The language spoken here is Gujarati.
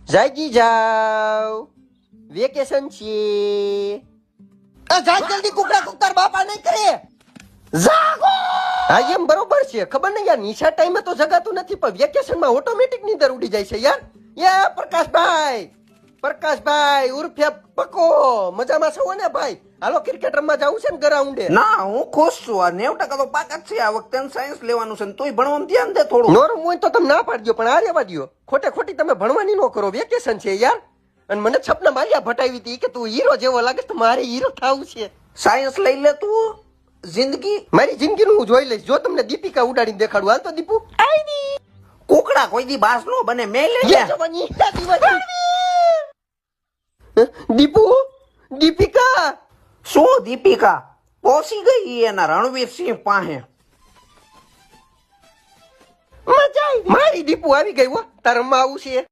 જાગી જાવ, વેકેશન છે. જા જલ્દી કુકડા કુકતાર બાપા નહીં કરે. જાગો. હા એમ બરોબર છે, ખબર નહીં યાર, નિશા ટાઈમે તો જગાતું નથી પણ વેકેશનમાં ઓટોમેટિક નીંદર ઉડી જાય છે યાર. યા પ્રકાશભાઈ ઉર્ફે પકો, મજામાં છો ને ભાઈ? હાલો ક્રિકેટ રમવા જાવું છે ને ગ્રાઉન્ડે. ના હું ખુશ છું. આ 90% તો પાકા જ છે. આ વખતે સાયન્સ લેવાનું છે ને તોય ભણવામાં ધ્યાન દે થોડું. નોરમ હોય તો તમે ના પાડજો, પણ આ રેવા દ્યો. ખોટે ખોટી તમે ભણવાની ન કરો, વેકેશન છે યાર. અને મને સપના માર્યા ભટાવી હતી કે તું હીરો જેવો લાગે તો મારે હીરો થવું છે. સાયન્સ લઈ લે તું. જિંદગી મારી જિંદગીનું હું જોઈ લઈશ. જો તમને દીપિકા ઉડાડીને દેખાડું, હાલ તો દીપુ. કુકડા કોઈ દી બાસ નો બને. મેં લે યે જવાની દીપુ, દીપિકા. શું દીપિકા પહોંચી ગઈ એના રણવીરસિંહ પાસે. મજા આવી. મારી દીપુ આવી ગઈ હો. તાર રમવા આવું છે.